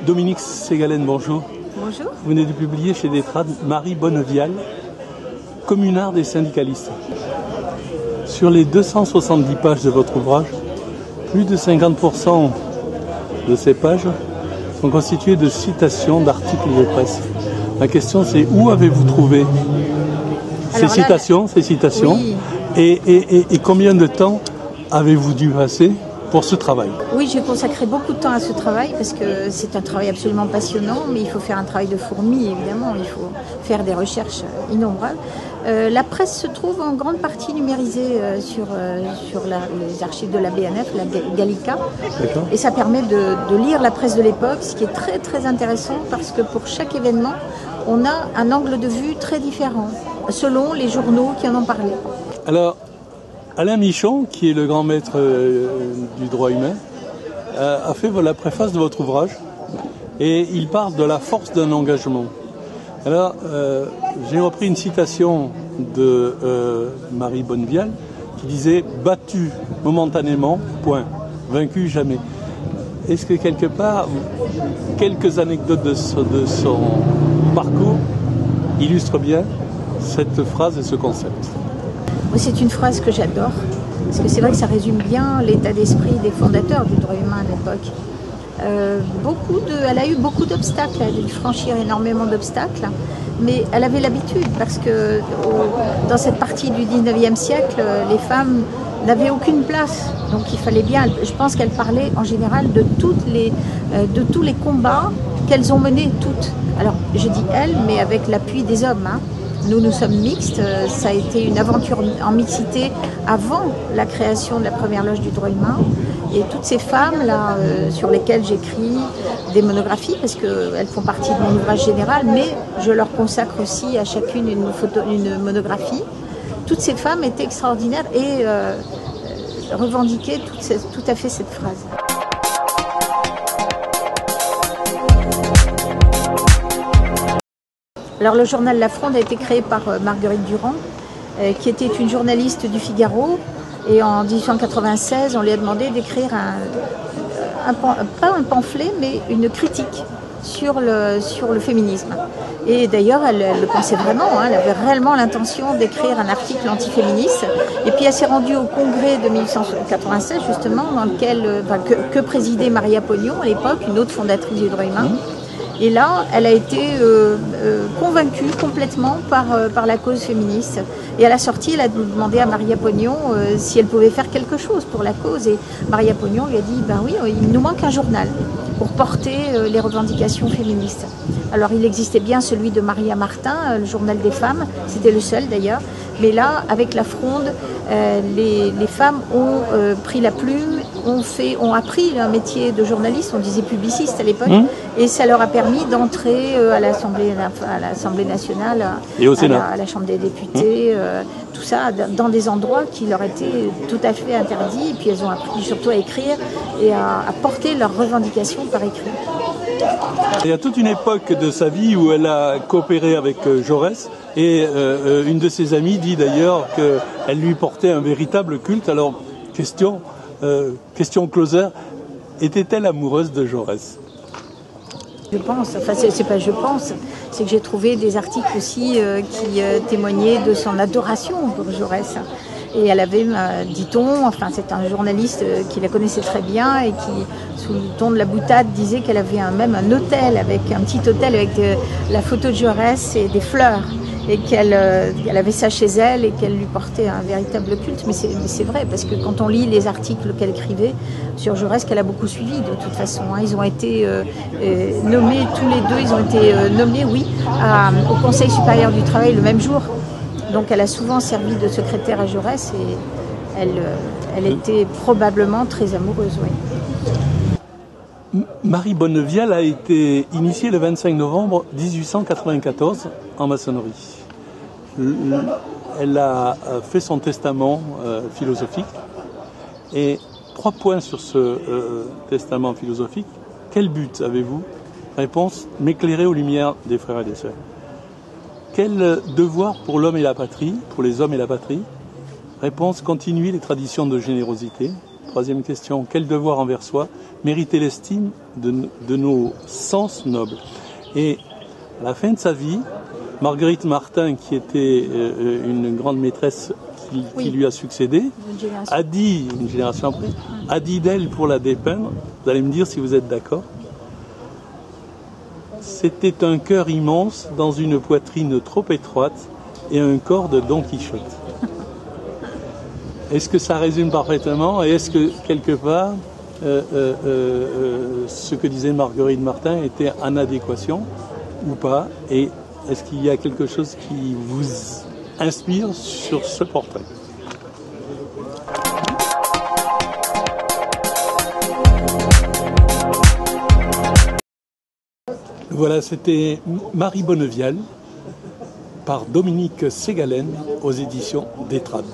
Dominique Ségalène, bonjour. Bonjour. Vous venez de publier chez Détrade Marie Bonnevial, communard des syndicalistes. Sur les 270 pages de votre ouvrage, plus de 50% de ces pages sont constituées de citations d'articles de presse. Ma question c'est où avez-vous trouvé ces citations oui. et combien de temps avez-vous dû passer pour ce travail? Oui, j'ai consacré beaucoup de temps à ce travail parce que c'est un travail absolument passionnant, mais il faut faire un travail de fourmi, évidemment, il faut faire des recherches innombrables. La presse se trouve en grande partie numérisée sur les archives de la BNF, la Gallica, et ça permet de lire la presse de l'époque, ce qui est très très intéressant parce que pour chaque événement, on a un angle de vue très différent, selon les journaux qui en ont parlé. Alors, Alain Michon, qui est le grand maître du droit humain, a fait la préface de votre ouvrage et il parle de la force d'un engagement. Alors, j'ai repris une citation de Marie Bonnevial qui disait « Battu momentanément, point. Vaincu jamais ». Est-ce que quelque part, quelques anecdotes de son parcours illustrent bien cette phrase et ce concept? C'est une phrase que j'adore, parce que c'est vrai que ça résume bien l'état d'esprit des fondateurs du droit humain à l'époque. Elle a eu beaucoup d'obstacles, elle a dû franchir énormément d'obstacles, mais elle avait l'habitude, parce que dans cette partie du 19e siècle, les femmes n'avaient aucune place, donc il fallait bien, je pense qu'elle parlait en général de tous les combats qu'elles ont menés toutes. Alors je dis elles, mais avec l'appui des hommes, hein. Nous sommes mixtes, ça a été une aventure en mixité avant la création de la première loge du droit humain. Et toutes ces femmes-là, sur lesquelles j'écris des monographies, parce qu'elles font partie de mon ouvrage général, mais je leur consacre aussi à chacune une monographie. Toutes ces femmes étaient extraordinaires et revendiquaient tout à fait cette phrase. Alors le journal La Fronde a été créé par Marguerite Durand, qui était une journaliste du Figaro, et en 1896 on lui a demandé d'écrire pas un pamphlet mais une critique sur le féminisme. Et d'ailleurs elle le pensait vraiment, hein, elle avait réellement l'intention d'écrire un article antiféministe. Et puis elle s'est rendue au congrès de 1896 justement, dans lequel que présidait Maria Pognon à l'époque, une autre fondatrice du droit humain. Et là, elle a été convaincue complètement par la cause féministe. Et à la sortie, elle a demandé à Maria Pognon si elle pouvait faire quelque chose pour la cause. Et Maria Pognon lui a dit, ben oui, il nous manque un journal pour porter les revendications féministes. Alors il existait bien celui de Maria Martin, le journal des femmes, c'était le seul d'ailleurs. Mais là, avec La Fronde, les femmes ont pris la plume, ont appris un métier de journaliste, on disait publiciste à l'époque, et ça leur a permis d'entrer à l'Assemblée nationale, et au Sénat, à la Chambre des députés, tout ça, dans des endroits qui leur étaient tout à fait interdits. Et puis elles ont appris surtout à écrire et à porter leurs revendications par écrit. Il y a toute une époque de sa vie où elle a coopéré avec Jaurès et une de ses amies dit d'ailleurs qu'elle lui portait un véritable culte. Alors, question closer, était-elle amoureuse de Jaurès? Je pense, enfin c'est pas je pense, c'est que j'ai trouvé des articles aussi qui témoignaient de son adoration pour Jaurès. Et elle avait, dit-on, enfin c'est un journaliste qui la connaissait très bien et qui, sous le ton de la boutade, disait qu'elle avait même un hôtel, un petit hôtel avec la photo de Jaurès et des fleurs. Et qu'elle avait ça chez elle et qu'elle lui portait un véritable culte. Mais c'est vrai, parce que quand on lit les articles qu'elle écrivait sur Jaurès, qu'elle a beaucoup suivi de toute façon, hein, ils ont été nommés tous les deux, ils ont été nommés, oui, au Conseil supérieur du travail le même jour. Donc elle a souvent servi de secrétaire à Jaurès et elle était probablement très amoureuse, oui. Marie Bonnevial a été initiée le 25 novembre 1894 en maçonnerie. Elle a fait son testament philosophique et 3 points sur ce testament philosophique. Quel but avez-vous? Réponse, m'éclairer aux lumières des frères et des sœurs. Quel devoir pour l'homme et la patrie, pour les hommes et la patrie? Réponse, continuer les traditions de générosité. troisième question, quel devoir envers soi méritait l'estime de nos sens nobles? Et à la fin de sa vie, Marguerite Martin, qui était une grande maîtresse qui lui a succédé, a dit, une génération après, a dit d'elle, pour la dépeindre, vous allez me dire si vous êtes d'accord, c'était un cœur immense dans une poitrine trop étroite et un corps de Don Quichotte. Est-ce que ça résume parfaitement? Et est-ce que, quelque part, ce que disait Marguerite Martin était en adéquation ou pas? Et est-ce qu'il y a quelque chose qui vous inspire sur ce portrait? Voilà, c'était Marie Bonnevielle par Dominique Ségalen aux éditions d'Etrade.